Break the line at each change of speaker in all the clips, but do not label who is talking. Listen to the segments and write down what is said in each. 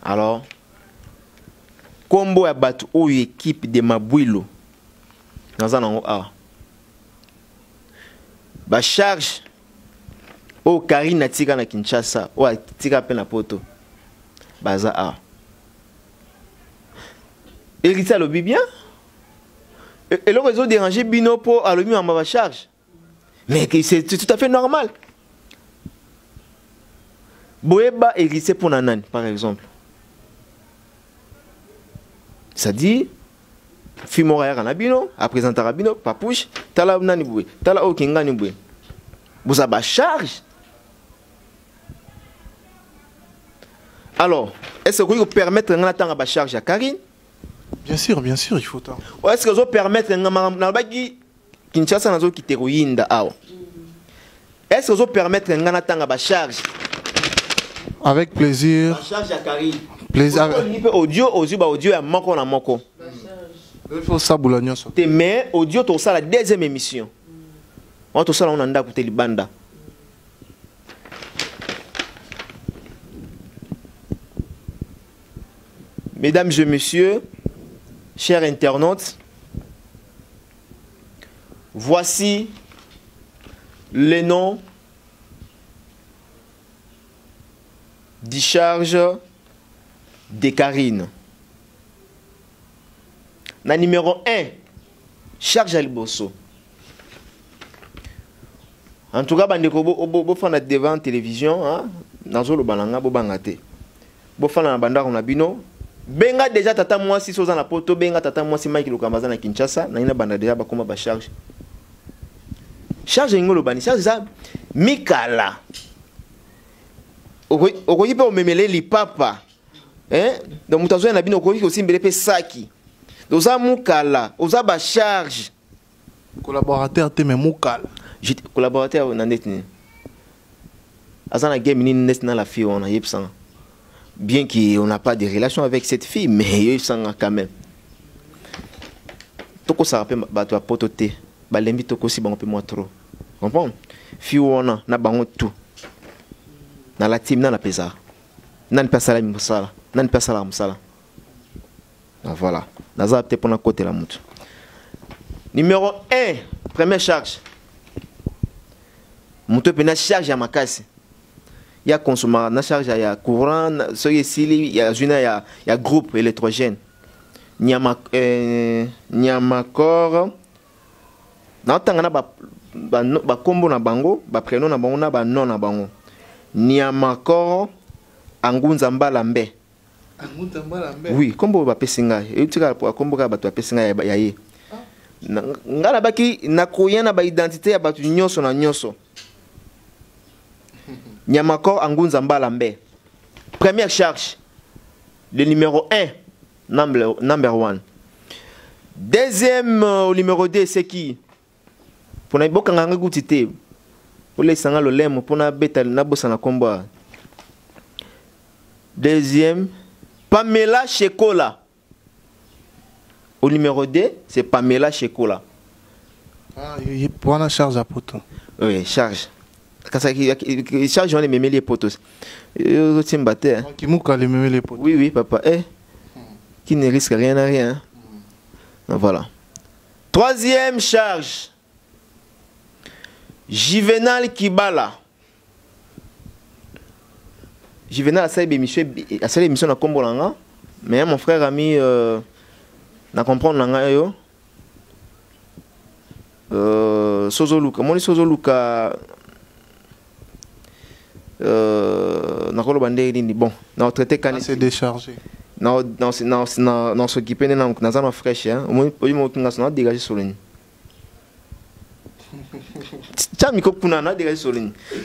Alors, combo ya batu ou équipe de Mabwilo. Dans un A. Ba charge au Karina tika na Kinshasa ou tika pe na poto. Baza A. Héritier le bien. Et le réseau dérangé bino pour à l'omi en ma charge. Mais c'est tout à fait normal. Boeba héritier pour Nanan, par exemple. Ça dit, Fimora Ranabino, à présenter Rabino, Papouche, Tala Naniboué, Tala Okinganiboué. Vous avez charge. Alors, est-ce que vous permettez de faire la charge à Karine?
Bien sûr, il faut tant.
Est-ce que vous permettez de faire Kinshasa nazo kiteroyinda awa? Est-ce que vous permettez de faire la charge?
Avec plaisir.
La charge à Karine.
Plaisir.
Audio, audio, moko na moko.
Il faut ça boulagnon.
Mais audio, tout ça la deuxième émission. On tout ça on anda côté libanda. Mesdames et messieurs, chers internautes, voici les noms de charge de Karine. Na numéro 1, charge Aliboso. En tout cas, bo fana devant la télévision, hein, nazo lo balanga bo bangate. Bo fana na banda on abino. Benga déjà tata moi si soza na poto, benga tata moi si Mike Lukamaza na Kinshasa, na ina banda déjà ba koma ba charge. Charge ngolo bani, charge ça Mikala. Okoyi pe omemele li papa. Hein? Donc mutazo na bino okoyi aussi mbele pe saki. Oza mukala, oza ba charge.
Collaborateur te me mukala.
J'étais collaborateur na net ni. Azana game ni net na la fille on a yepsanga. Bien qu'on n'a pas de relation avec cette fille, mais il s'en a quand même. Toko ça rappelle bato pototé, balembi toko si bon peu moins trop. Comprends? Fille on a na bango tout. Na la team na la pesa. Nan pesa la musala, nan pesa la musala. Voilà. Naza peut pour na côté la moto. Numéro 1, première charge. Moto pe na charge à makasi. Il y a consommateur, il y a courant, il y a groupe électrogène. Il y a macor. Dans le ba combo na bango, ba prénom na bango na ba non na bango. Niamakor Angunza Mbalambe.
Angunza Mbalambe.
Oui, combo ba pesinga. Et tu as combo ka ba to pesinga ya ye. Ngala baki na koyana ba identité ya ba nyonso na nyonso. Niamakor Angunza Mbalambe. Première charge. Le numéro 1. Number 1. Deuxième, au numéro 2, c'est qui? Pour na boka nganga gutite. Pour les sanga le lemo, pour na beta na bossa na combat. Deuxième, Pamela Chekola. Au numéro 2, c'est Pamela Chekola.
Ah, il prend la charge à poteau.
Oui, charge. Quand ça charge, on les met les potos. Qui
mouka les met les potos.
Oui, oui, papa. Qui ne risque rien à rien. Voilà. Troisième charge. Juvenal Kibala. Juvenal a fait l'émission à Kombolanga. Mais mon frère ami n'a compris l'anga yo. Sozo Luka. Mon Sozo Luka. Nakolo Bandé dit bon. Non, traité quand
c'est déchargé.
Non, s'occuper de nos fraîches. Au moins, on a dégagé sur ligne.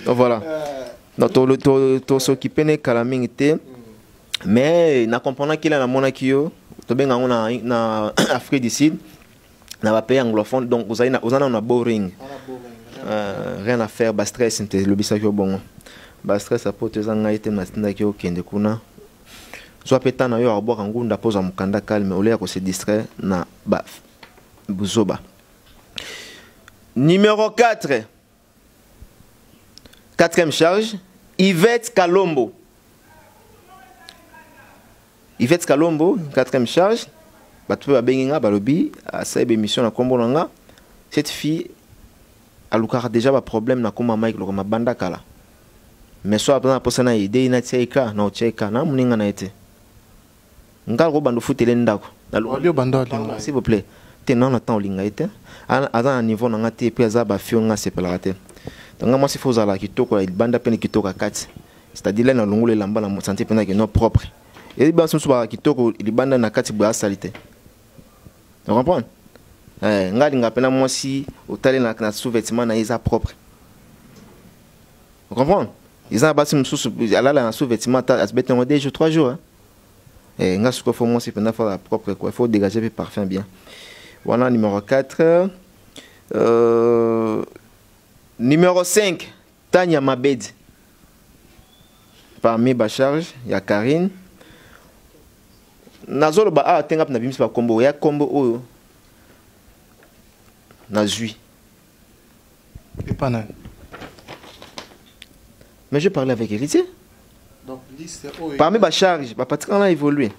Voilà. Tu s'occuper de calamité. Mais, na comprenant qu'il a la monakio, tu bien en Afrique du Sud, na pays anglophone, donc vous avez un boring. Rien à faire, bas stress, le bisagio bon. Bas stress, ça peut être un item na qui okende kuna. Soit pétant na yo à boire en gunda pose à mukanda calme, au lieu de se distraire na baf. Buzoba. Numéro 4. Quatrième charge, Yvette Kalombo. Yvette Kalombo 4e charge bato ba benginga balobi asa émission na kombo nanga. Cette fille a déjà un problème na kuma Mike lokoma banda kala. Mais soit après pour ça na idée na tcheka na tcheka na muninga na été. Ngal go bando futele ndako. S'il vous plaît. Non na temps linga été. À un niveau na ngati puis za ba fio nga sepelate. Donc moi si faut za la kitoko il banda pene kitoko 4. C'est-à-dire là na longole lamba na santé pena que non propre. Et ba so ba kitoko il banda na 4 boya salité. Tu comprends? Nga pena moi si otale na sous-vêtement na isa propre. Vous comprenez? Ils ont bâti sous la sous-vêtement à se mettre en 2 jours 3 jours. Et nga faut moi si pena faire propre quoi, il faut dégager le parfum bien. Voilà numéro 4. Numéro 5, Tanya Mabed. Parmi ba charge, il y a Karine. Nazolo ba tengap na bimsi ba combo, ya combo oyo. Nazui.
Et pas nan.
Mais je parlais avec Héritier.
Donc, liste,
parmi ma charge, ma patron a évolué.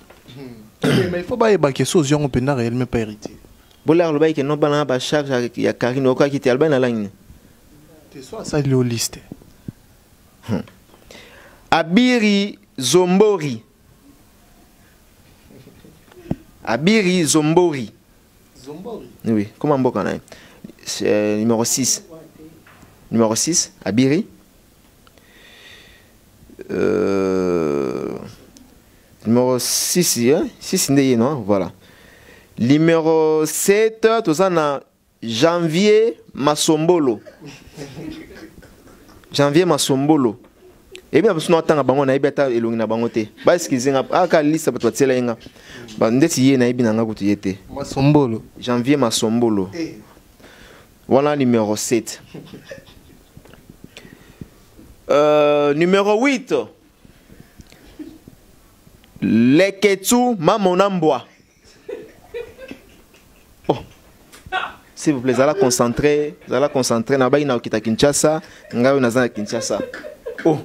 Mais il faut pas que ce soit un peu réellement pas héritier.
Bolar le bail que non pas la charge avec ya Karine au cas qui était alban à la ligne.
C'est soit ça le liste.
Abiri Zombori. Abiri Zombori.
Zombori.
Oui, comment on peut c'est numéro 6. Numéro 6, Abiri. Numéro 6, hein? 6 non, voilà. Numéro 7, tout ça na Janvier Masombolo. Janvier Masombolo. Et bien, parce que nous attendons bango na ibeta elongi na bango te. Ba excusez nga aka liste ba twatela inga. Ba ndeti ye na ibina nga kutu yete.
Masombolo.
Janvier Masombolo. Voilà numéro 7. Numéro 8. Leketu Mamonamboa. Oh. S'il vous plaît, vous allez concentrer. Vous allez concentrer. Naba ina okita Kinshasa. Ngayo nazana Kinshasa. Oh.